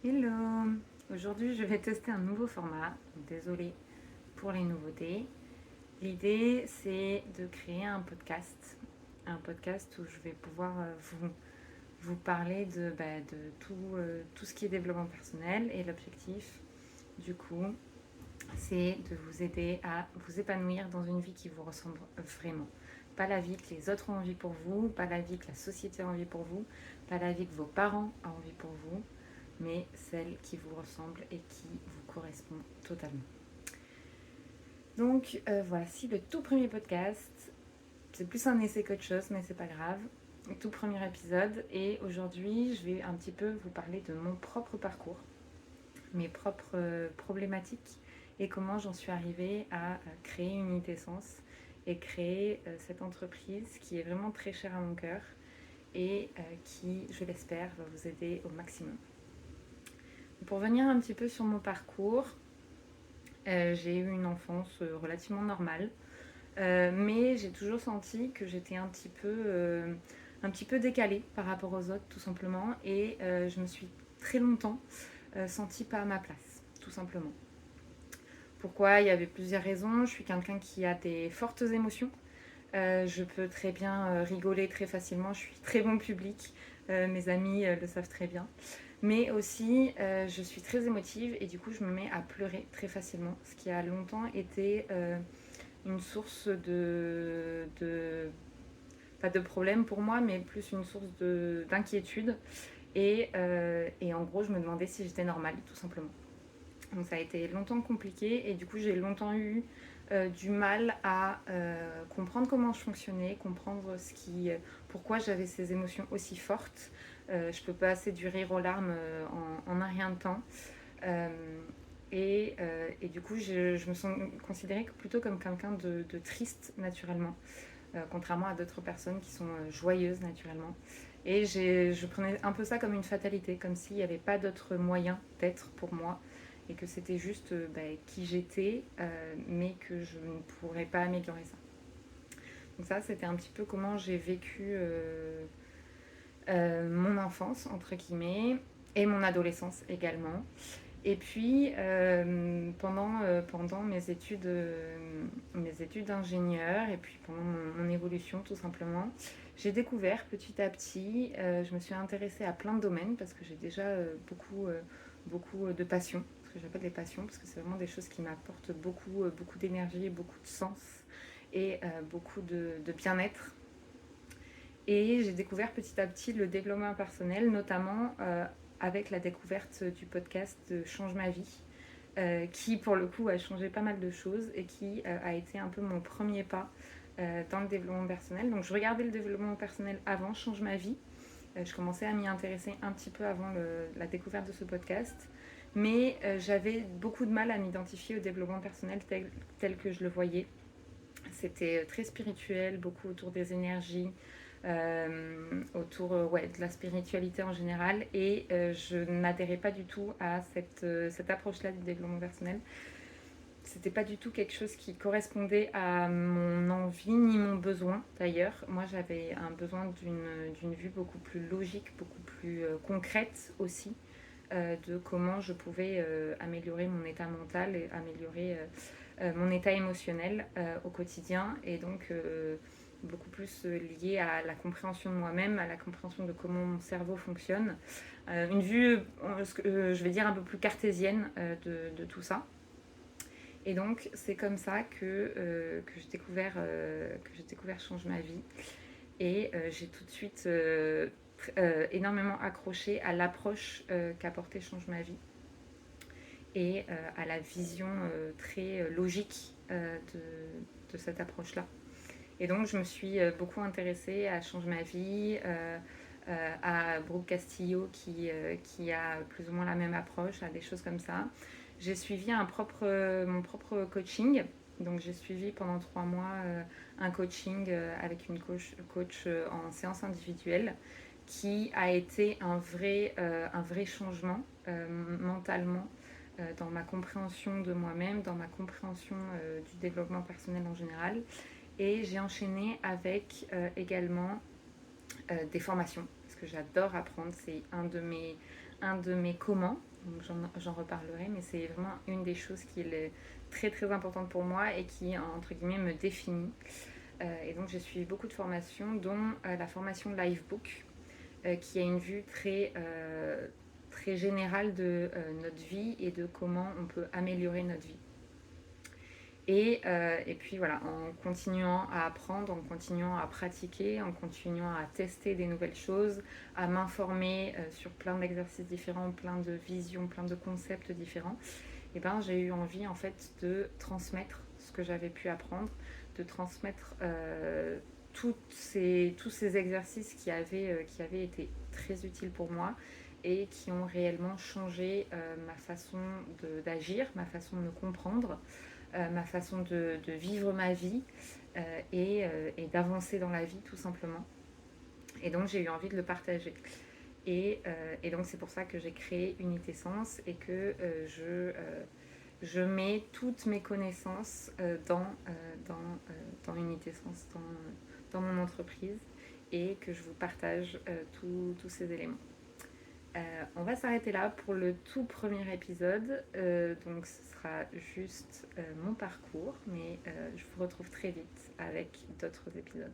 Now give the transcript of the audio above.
Hello! Aujourd'hui, je vais tester un nouveau format. Désolée pour les nouveautés. L'idée, c'est de créer un podcast où je vais pouvoir vous parler de tout ce qui est développement personnel. Et l'objectif, du coup, c'est de vous aider à vous épanouir dans une vie qui vous ressemble vraiment. Pas la vie que les autres ont envie pour vous, pas la vie que la société a envie pour vous, pas la vie que vos parents ont envie pour vous, mais celle qui vous ressemble et qui vous correspond totalement. Donc voici le tout premier podcast. C'est plus un essai qu'autre chose, mais c'est pas grave. Le tout premier épisode. Et aujourd'hui, je vais un petit peu vous parler de mon propre parcours, mes propres problématiques et comment j'en suis arrivée à créer Unité Sens et créer cette entreprise qui est vraiment très chère à mon cœur et qui, je l'espère, va vous aider au maximum. Pour venir un petit peu sur mon parcours, j'ai eu une enfance relativement normale, mais j'ai toujours senti que j'étais un petit peu décalée par rapport aux autres, tout simplement, et je me suis très longtemps sentie pas à ma place, tout simplement. Pourquoi? Il y avait plusieurs raisons. Je suis quelqu'un qui a des fortes émotions. Je peux très bien rigoler très facilement. Je suis très bon public. Mes amis le savent très bien. Mais aussi, je suis très émotive et du coup, je me mets à pleurer très facilement. Ce qui a longtemps été une source pas de problème pour moi, mais plus une source d'inquiétude. Et en gros, je me demandais si j'étais normale, tout simplement. Donc ça a été longtemps compliqué et du coup j'ai longtemps eu du mal à comprendre comment je fonctionnais, comprendre pourquoi j'avais ces émotions aussi fortes. Je peux passer du rire aux larmes en un rien de temps. Euh, et du coup je me sens considérée plutôt comme quelqu'un de triste naturellement, contrairement à d'autres personnes qui sont joyeuses naturellement. Et je prenais un peu ça comme une fatalité, comme s'il n'y avait pas d'autre moyen d'être pour moi et que c'était juste qui j'étais, mais que je ne pourrais pas améliorer ça. Donc ça, c'était un petit peu comment j'ai vécu mon enfance, entre guillemets, et mon adolescence également. Et puis, pendant mes études d'ingénieur et puis pendant mon évolution tout simplement, j'ai découvert petit à petit, je me suis intéressée à plein de domaines parce que j'ai déjà beaucoup de passion, ce que j'appelle les passions, parce que c'est vraiment des choses qui m'apportent beaucoup d'énergie, beaucoup de sens et beaucoup de bien-être. Et j'ai découvert petit à petit le développement personnel, notamment avec la découverte du podcast Change ma vie, qui pour le coup a changé pas mal de choses et qui a été un peu mon premier pas dans le développement personnel. Donc je regardais le développement personnel avant Change ma vie. Je commençais à m'y intéresser un petit peu avant la découverte de ce podcast. Mais j'avais beaucoup de mal à m'identifier au développement personnel tel que je le voyais. C'était très spirituel, beaucoup autour des énergies, autour de la spiritualité en général. Et je n'adhérais pas du tout à cette approche-là du développement personnel. C'était pas du tout quelque chose qui correspondait à mon envie ni mon besoin d'ailleurs. Moi j'avais un besoin d'une vue beaucoup plus logique, beaucoup plus concrète aussi, de comment je pouvais améliorer mon état mental et améliorer mon état émotionnel au quotidien. Et donc beaucoup plus lié à la compréhension de moi-même, à la compréhension de comment mon cerveau fonctionne. Une vue, je vais dire, un peu plus cartésienne de tout ça. Et donc, c'est comme ça que j'ai découvert Change ma vie. Et j'ai tout de suite énormément accroché à l'approche qu'apportait Change ma vie et à la vision très logique de cette approche-là. Et donc, je me suis beaucoup intéressée à Change ma vie, à Brooke Castillo qui a plus ou moins la même approche, à des choses comme ça. J'ai suivi mon propre coaching. Donc j'ai suivi pendant 3 mois un coaching avec une coach en séance individuelle qui a été un vrai changement mentalement dans ma compréhension de moi-même, dans ma compréhension du développement personnel en général. Et j'ai enchaîné avec également des formations, parce que j'adore apprendre. C'est un de mes comment. Donc j'en reparlerai, mais c'est vraiment une des choses qui est très très importante pour moi et qui, entre guillemets, me définit. Et donc j'ai suivi beaucoup de formations, dont la formation Livebook, qui a une vue très générale de notre vie et de comment on peut améliorer notre vie. Et puis voilà, en continuant à apprendre, en continuant à pratiquer, en continuant à tester des nouvelles choses, à m'informer sur plein d'exercices différents, plein de visions, plein de concepts différents, et ben, j'ai eu envie en fait de transmettre ce que j'avais pu apprendre, de transmettre tous ces exercices qui avaient été très utiles pour moi et qui ont réellement changé ma façon d'agir, ma façon de me comprendre, ma façon de vivre ma vie et d'avancer dans la vie tout simplement. Et donc j'ai eu envie de le partager. Et donc c'est pour ça que j'ai créé Unité Sens et que je mets toutes mes connaissances dans Unité Sens, dans mon entreprise, et que je vous partage tous ces éléments. On va s'arrêter là pour le tout premier épisode. Donc ce sera juste mon parcours, mais je vous retrouve très vite avec d'autres épisodes.